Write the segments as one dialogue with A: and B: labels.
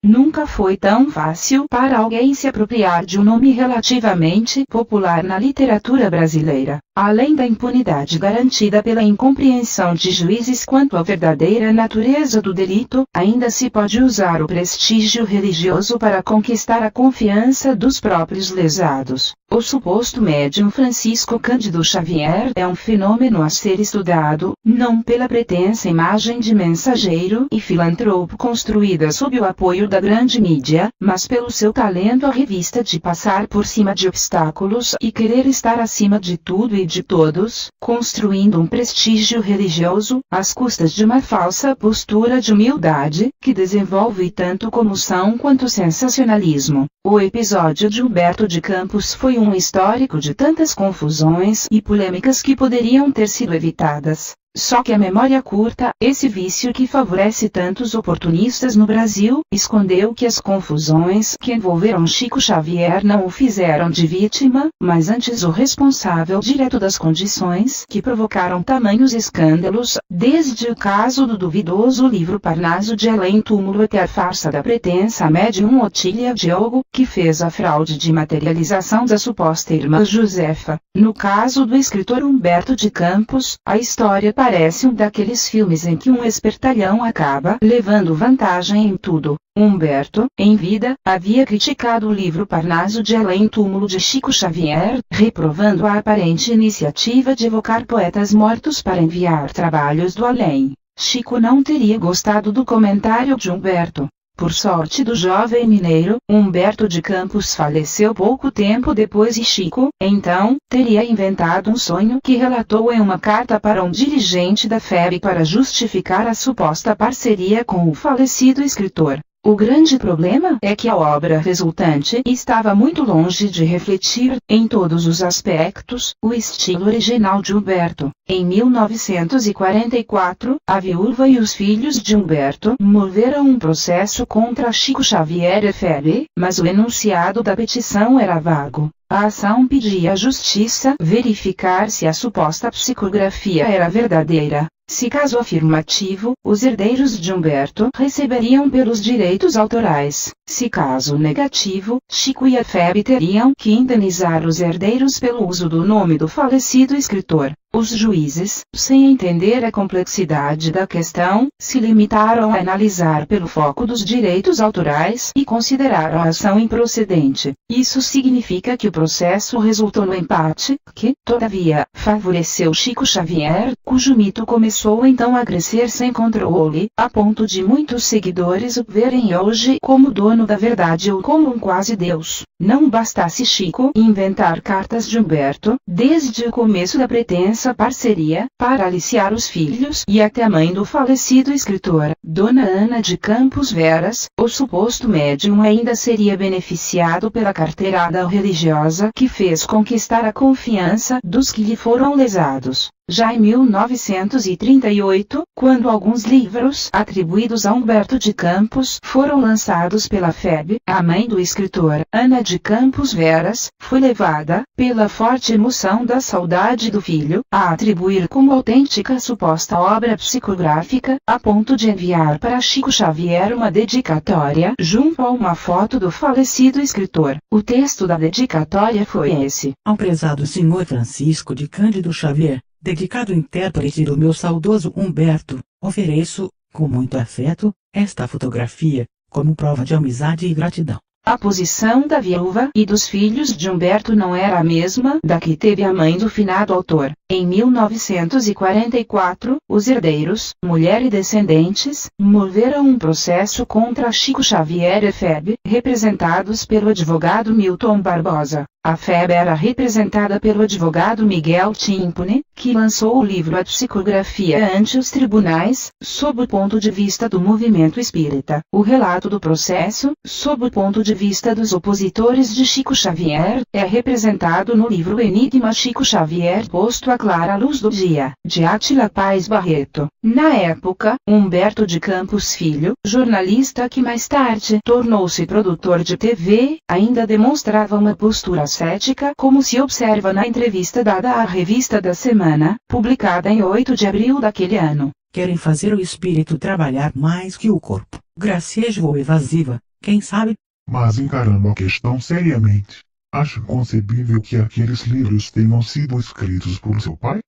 A: Nunca foi tão fácil para alguém se apropriar de um nome relativamente popular na literatura brasileira. Além da impunidade garantida pela incompreensão de juízes quanto à verdadeira natureza do delito, ainda se pode usar o prestígio religioso para conquistar a confiança dos próprios lesados. O suposto médium Francisco Cândido Xavier é um fenômeno a ser estudado, não pela pretensa imagem de mensageiro e filantropo construída sob o apoio da grande mídia, mas pelo seu talento à revista de passar por cima de obstáculos e querer estar acima de tudo e de todos, construindo um prestígio religioso, às custas de uma falsa postura de humildade, que desenvolve tanto comoção quanto sensacionalismo. O episódio de Humberto de Campos foi um histórico de tantas confusões e polêmicas que poderiam ter sido evitadas. Só que a memória curta, esse vício que favorece tantos oportunistas no Brasil, escondeu que as confusões que envolveram Chico Xavier não o fizeram de vítima, mas antes o responsável direto das condições que provocaram tamanhos escândalos, desde o caso do duvidoso livro Parnaso de Além Túmulo até a farsa da pretensa médium Otília Diogo, que fez a fraude de materialização da suposta irmã Josefa. No caso do escritor Humberto de Campos, a história parece um daqueles filmes em que um espertalhão acaba levando vantagem em tudo. Humberto, em vida, havia criticado o livro Parnaso de Além Túmulo de Chico Xavier, reprovando a aparente iniciativa de evocar poetas mortos para enviar trabalhos do além. Chico não teria gostado do comentário de Humberto. Por sorte do jovem mineiro, Humberto de Campos faleceu pouco tempo depois e Chico, então, teria inventado um sonho que relatou em uma carta para um dirigente da FEB para justificar a suposta parceria com o falecido escritor. O grande problema é que a obra resultante estava muito longe de refletir, em todos os aspectos, o estilo original de Humberto. Em 1944, a viúva e os filhos de Humberto moveram um processo contra Chico Xavier e FEB, mas o enunciado da petição era vago. A ação pedia à justiça verificar se a suposta psicografia era verdadeira. Se caso afirmativo, os herdeiros de Humberto receberiam pelos direitos autorais. Se caso negativo, Chico e a FEB teriam que indenizar os herdeiros pelo uso do nome do falecido escritor. Os juízes, sem entender a complexidade da questão, se limitaram a analisar pelo foco dos direitos autorais e consideraram a ação improcedente. Isso significa que o processo resultou no empate, que, todavia, favoreceu Chico Xavier, cujo mito começou então a crescer sem controle, a ponto de muitos seguidores o verem hoje como dono da verdade ou como um quase-deus. Não bastasse Chico inventar cartas de Humberto, desde o começo da pretensa parceria, para aliciar os filhos e até a mãe do falecido escritor, Dona Ana de Campos Veras, o suposto médium ainda seria beneficiado pela carteirada religiosa que fez conquistar a confiança dos que lhe foram lesados. Já em 1938, quando alguns livros atribuídos a Humberto de Campos foram lançados pela FEB, a mãe do escritor, Ana de Campos Veras, foi levada, pela forte emoção da saudade do filho, a atribuir como autêntica a suposta obra psicográfica, a ponto de enviar para Chico Xavier uma dedicatória junto a uma foto do falecido escritor. O texto da dedicatória foi esse:
B: Ao prezado senhor Francisco de Cândido Xavier, dedicado intérprete do meu saudoso Humberto, ofereço, com muito afeto, esta fotografia, como prova de amizade e gratidão.
A: A posição da viúva e dos filhos de Humberto não era a mesma da que teve a mãe do finado autor. Em 1944, os herdeiros, mulher e descendentes, moveram um processo contra Chico Xavier e FEB, representados pelo advogado Milton Barbosa. A FEB era representada pelo advogado Miguel Timpone, que lançou o livro A Psicografia ante os tribunais, sob o ponto de vista do movimento espírita. O relato do processo, sob o ponto de vista dos opositores de Chico Xavier, é representado no livro Enigma Chico Xavier posto à clara luz do dia, de Átila Paz Barreto. Na época, Humberto de Campos Filho, jornalista que mais tarde tornou-se produtor de TV, ainda demonstrava uma postura cética, como se observa na entrevista dada à Revista da Semana, publicada em 8 de abril daquele ano.
B: Querem fazer o espírito trabalhar mais que o corpo. Gracejo ou evasiva, quem sabe?
C: Mas encarando a questão seriamente, acha concebível que aqueles livros tenham sido escritos por seu pai?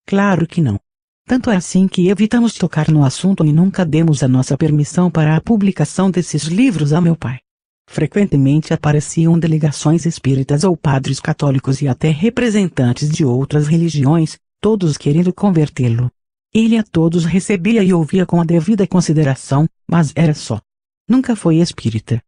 B: Claro que não. Tanto é assim que evitamos tocar no assunto e nunca demos a nossa permissão para a publicação desses livros a meu pai. Frequentemente apareciam delegações espíritas ou padres católicos e até representantes de outras religiões, todos querendo convertê-lo. Ele a todos recebia e ouvia com a devida consideração, mas era só. Nunca foi espírita.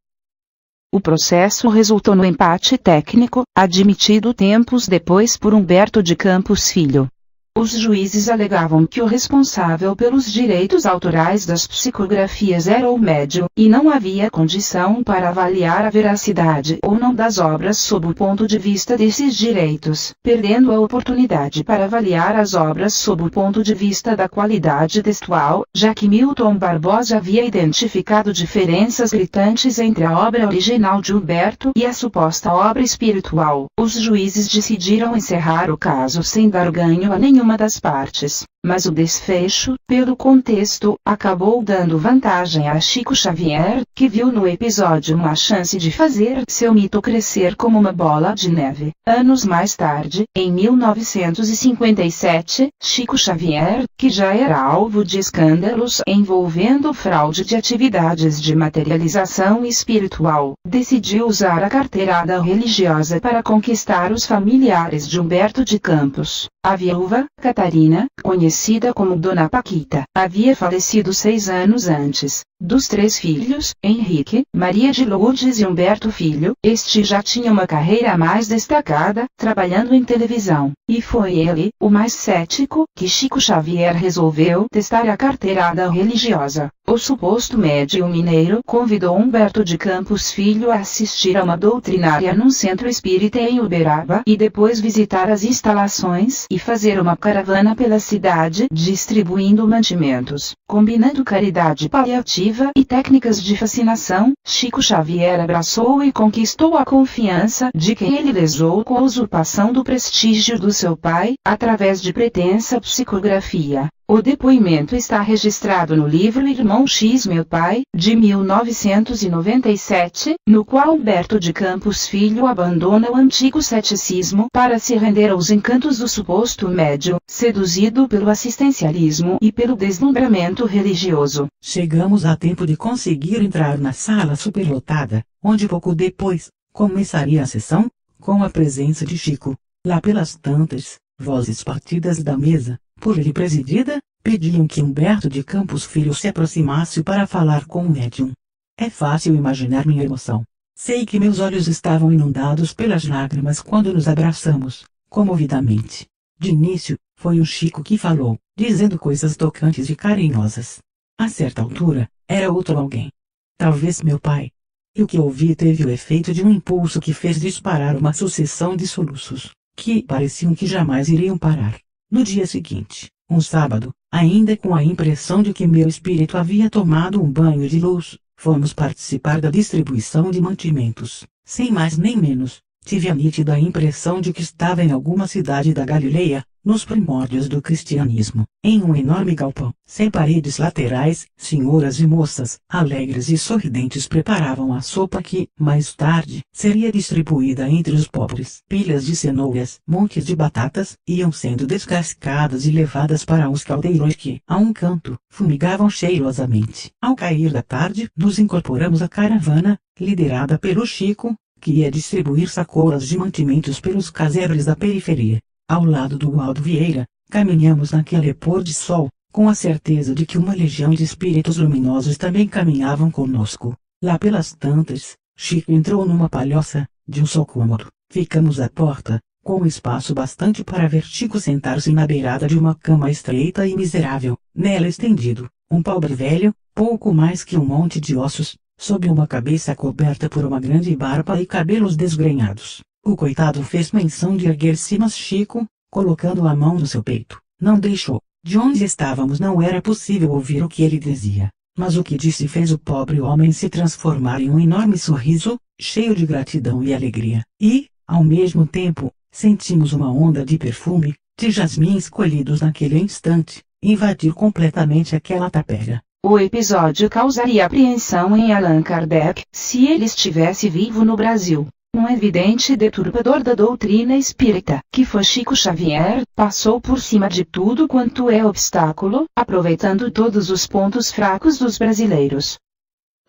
A: O processo resultou no empate técnico, admitido tempos depois por Humberto de Campos Filho. Os juízes alegavam que o responsável pelos direitos autorais das psicografias era o médium, e não havia condição para avaliar a veracidade ou não das obras sob o ponto de vista desses direitos, perdendo a oportunidade para avaliar as obras sob o ponto de vista da qualidade textual, já que Milton Barbosa havia identificado diferenças gritantes entre a obra original de Humberto e a suposta obra espiritual. Os juízes decidiram encerrar o caso sem dar ganho a nenhuma das partes, mas o desfecho, pelo contexto, acabou dando vantagem a Chico Xavier, que viu no episódio uma chance de fazer seu mito crescer como uma bola de neve. Anos mais tarde, em 1957, Chico Xavier, que já era alvo de escândalos envolvendo fraude de atividades de materialização espiritual, decidiu usar a carteirada religiosa para conquistar os familiares de Humberto de Campos. A viúva, Catarina, conhecida como Dona Paquita, havia falecido 6 anos antes. Dos 3 filhos, Henrique, Maria de Lourdes e Humberto Filho, este já tinha uma carreira mais destacada, trabalhando em televisão. E foi ele, o mais cético, que Chico Xavier resolveu testar a carteirada religiosa. O suposto médium mineiro convidou Humberto de Campos Filho a assistir a uma doutrinária num centro espírita em Uberaba e depois visitar as instalações e fazer uma caravana pela cidade distribuindo mantimentos. Combinando caridade paliativa e técnicas de fascinação, Chico Xavier abraçou e conquistou a confiança de quem ele lesou com a usurpação do prestígio do seu pai, através de pretensa psicografia. O depoimento está registrado no livro Irmão X Meu Pai, de 1997, no qual Humberto de Campos Filho abandona o antigo ceticismo para se render aos encantos do suposto médium, seduzido pelo assistencialismo e pelo deslumbramento religioso.
B: Chegamos a tempo de conseguir entrar na sala superlotada, onde pouco depois começaria a sessão, com a presença de Chico. Lá pelas tantas, vozes partidas da mesa, por ele presidida, pediam que Humberto de Campos Filho se aproximasse para falar com o médium. É fácil imaginar minha emoção. Sei que meus olhos estavam inundados pelas lágrimas quando nos abraçamos, comovidamente. De início, foi o Chico que falou, dizendo coisas tocantes e carinhosas. A certa altura, era outro alguém. Talvez meu pai. E o que ouvi teve o efeito de um impulso que fez disparar uma sucessão de soluços, que pareciam que jamais iriam parar. No dia seguinte, um sábado, ainda com a impressão de que meu espírito havia tomado um banho de luz, fomos participar da distribuição de mantimentos. Sem mais nem menos, tive a nítida impressão de que estava em alguma cidade da Galileia, nos primórdios do cristianismo, em um enorme galpão, sem paredes laterais, senhoras e moças, alegres e sorridentes preparavam a sopa que, mais tarde, seria distribuída entre os pobres. Pilhas de cenouras, montes de batatas, iam sendo descascadas e levadas para os caldeirões que, a um canto, fumigavam cheirosamente. Ao cair da tarde, nos incorporamos à caravana, liderada pelo Chico, que ia distribuir sacolas de mantimentos pelos casebres da periferia. Ao lado do Waldo Vieira, caminhamos naquele pôr de sol, com a certeza de que uma legião de espíritos luminosos também caminhavam conosco. Lá pelas tantas, Chico entrou numa palhoça, de um só cômodo. Ficamos à porta, com espaço bastante para ver Chico sentar-se na beirada de uma cama estreita e miserável, nela estendido, um pobre velho, pouco mais que um monte de ossos, sob uma cabeça coberta por uma grande barba e cabelos desgrenhados. O coitado fez menção de erguer-se, mas Chico, colocando a mão no seu peito, não deixou. De onde estávamos não era possível ouvir o que ele dizia, mas o que disse fez o pobre homem se transformar em um enorme sorriso, cheio de gratidão e alegria. E, ao mesmo tempo, sentimos uma onda de perfume, de jasmins colhidos naquele instante, invadir completamente aquela tapera.
A: O episódio causaria apreensão em Allan Kardec, se ele estivesse vivo no Brasil. Um evidente deturpador da doutrina espírita, que foi Chico Xavier, passou por cima de tudo quanto é obstáculo, aproveitando todos os pontos fracos dos brasileiros.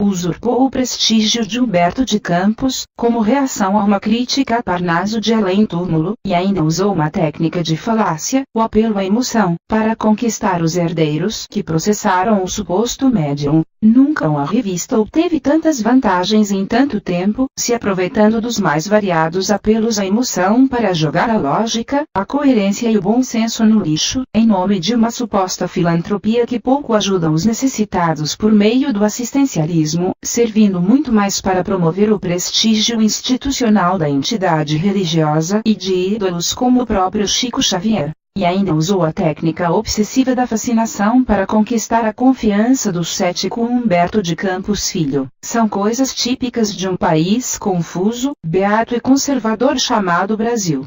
A: Usurpou o prestígio de Humberto de Campos, como reação a uma crítica a Parnaso de Além-Túmulo, e ainda usou uma técnica de falácia, o apelo à emoção, para conquistar os herdeiros que processaram o suposto médium. Nunca uma revista obteve tantas vantagens em tanto tempo, se aproveitando dos mais variados apelos à emoção para jogar a lógica, a coerência e o bom senso no lixo, em nome de uma suposta filantropia que pouco ajuda os necessitados por meio do assistencialismo, servindo muito mais para promover o prestígio institucional da entidade religiosa e de ídolos como o próprio Chico Xavier. E ainda usou a técnica obsessiva da fascinação para conquistar a confiança do cético Humberto de Campos Filho. São coisas típicas de um país confuso, beato e conservador chamado Brasil.